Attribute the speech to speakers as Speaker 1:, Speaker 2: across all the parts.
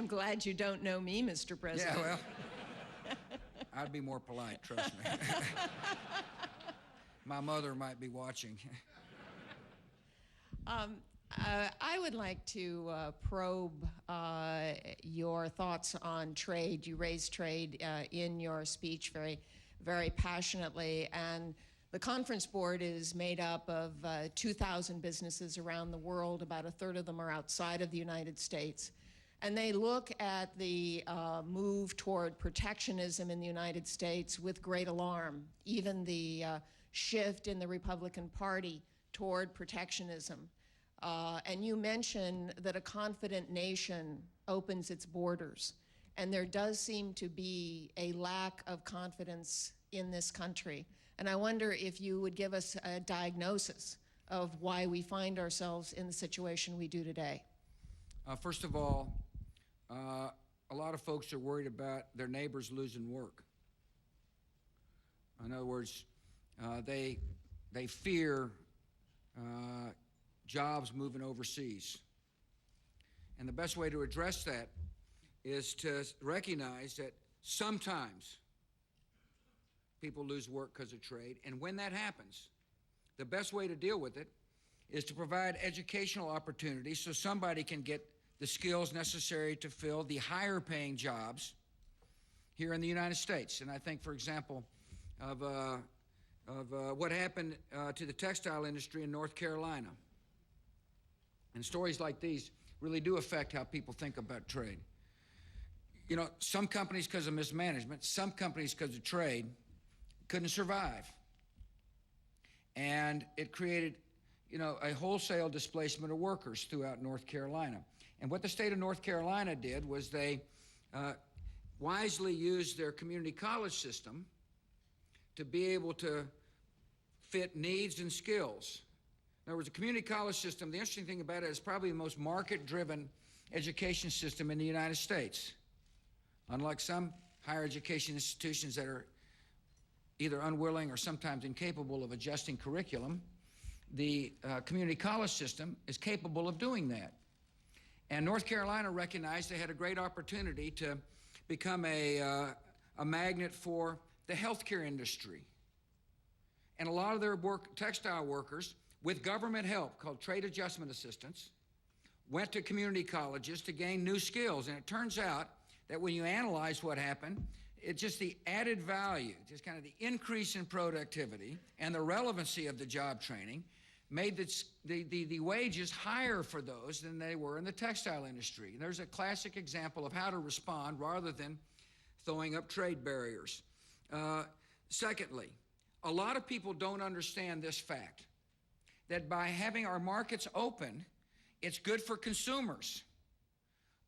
Speaker 1: I'm glad you don't know me, Mr. President.
Speaker 2: Yeah, well, I'd be more polite, trust me. My mother might be watching.
Speaker 1: I would like to probe your thoughts on trade. You raised trade in your speech very, very passionately, and the conference board is made up of 2,000 businesses around the world. About a third of them are outside of the United States. And they look at the move toward protectionism in the United States with great alarm, even the shift in the Republican Party toward protectionism. And you mentioned that a confident nation opens its borders. And there does seem to be a lack of confidence in this country. And I wonder if you would give us a diagnosis of why we find ourselves in the situation we do today.
Speaker 2: First of all, a lot of folks are worried about their neighbors losing work. In other words, they fear jobs moving overseas. And the best way to address that is to recognize that sometimes people lose work because of trade, and when that happens, the best way to deal with it is to provide educational opportunities so somebody can get the skills necessary to fill the higher paying jobs here in the United States. And I think, for example, of what happened to the textile industry in North Carolina. And stories like these really do affect how people think about trade. You know, some companies, because of mismanagement, some companies, because of trade, couldn't survive. And it created, you know, a wholesale displacement of workers throughout North Carolina. And what the state of North Carolina did was they wisely used their community college system to be able to fit needs and skills. In other words, the community college system, the interesting thing about it is probably the most market-driven education system in the United States. Unlike some higher education institutions that are either unwilling or sometimes incapable of adjusting curriculum, the community college system is capable of doing that. And North Carolina recognized they had a great opportunity to become a magnet for the healthcare industry. And a lot of their textile workers, with government help called trade adjustment assistance, went to community colleges to gain new skills. And it turns out that when you analyze what happened, it's just the added value, just kind of the increase in productivity and the relevancy of the job training made the wages higher for those than they were in the textile industry. And there's a classic example of how to respond rather than throwing up trade barriers. Secondly, a lot of people don't understand this fact, that by having our markets open, it's good for consumers.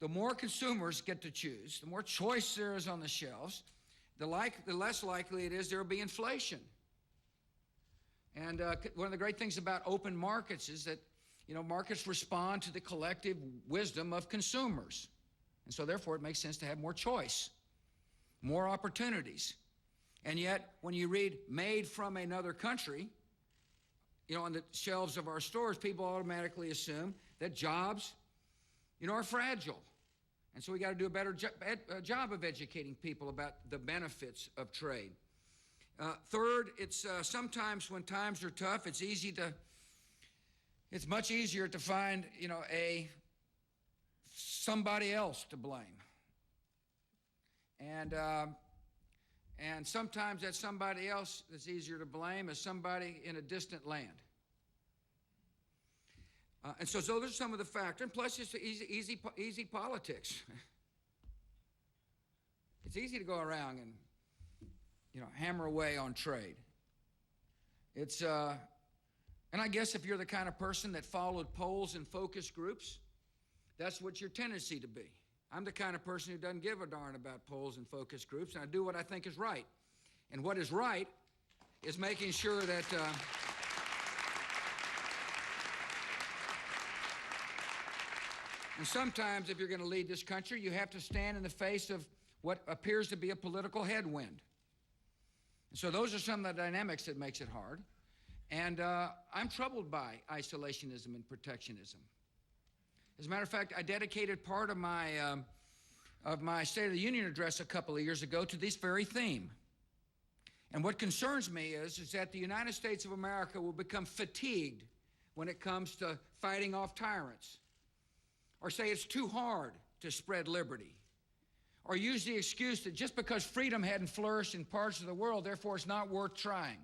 Speaker 2: The more consumers get to choose, the more choice there is on the shelves, the less likely it is there will be inflation. And one of the great things about open markets is that, you know, markets respond to the collective wisdom of consumers. And so therefore it makes sense to have more choice, more opportunities. And yet when you read made from another country, you know, on the shelves of our stores, people automatically assume that jobs, you know, are fragile. And so we got to do a better job of educating people about the benefits of trade. Third, it's sometimes when times are tough, it's much easier to find, you know, somebody else to blame. And sometimes that somebody else that's easier to blame is somebody in a distant land. And so those are some of the factors. And plus, it's easy politics. It's easy to go around and, you know, hammer away on trade. It's, and I guess if you're the kind of person that followed polls and focus groups, that's what your tendency to be. I'm the kind of person who doesn't give a darn about polls and focus groups, and I do what I think is right. And what is right is making sure that and sometimes if you're going to lead this country, you have to stand in the face of what appears to be a political headwind. And so those are some of the dynamics that makes it hard. And I'm troubled by isolationism and protectionism. As a matter of fact, I dedicated part of my of my State of the Union address a couple of years ago to this very theme. And what concerns me is that the United States of America will become fatigued when it comes to fighting off tyrants, or say it's too hard to spread liberty, or use the excuse that just because freedom hadn't flourished in parts of the world, therefore it's not worth trying.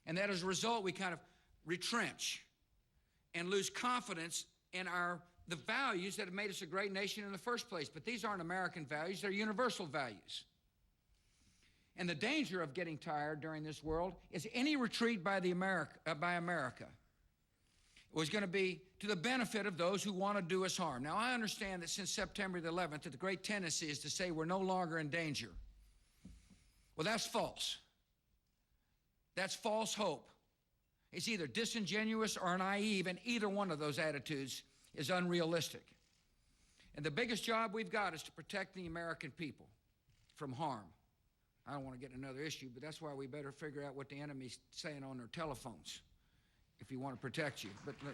Speaker 2: And that as a result, we kind of retrench and lose confidence in the values that have made us a great nation in the first place. But these aren't American values, they're universal values. And the danger of getting tired during this world is any retreat by America was going to be to the benefit of those who want to do us harm. Now, I understand that since September the 11th, that the great tendency is to say we're no longer in danger. Well, that's false. That's false hope. It's either disingenuous or naive, and either one of those attitudes is unrealistic. And the biggest job we've got is to protect the American people from harm. I don't want to get another issue, but that's why we better figure out what the enemy's saying on their telephones if you want to protect you. But no.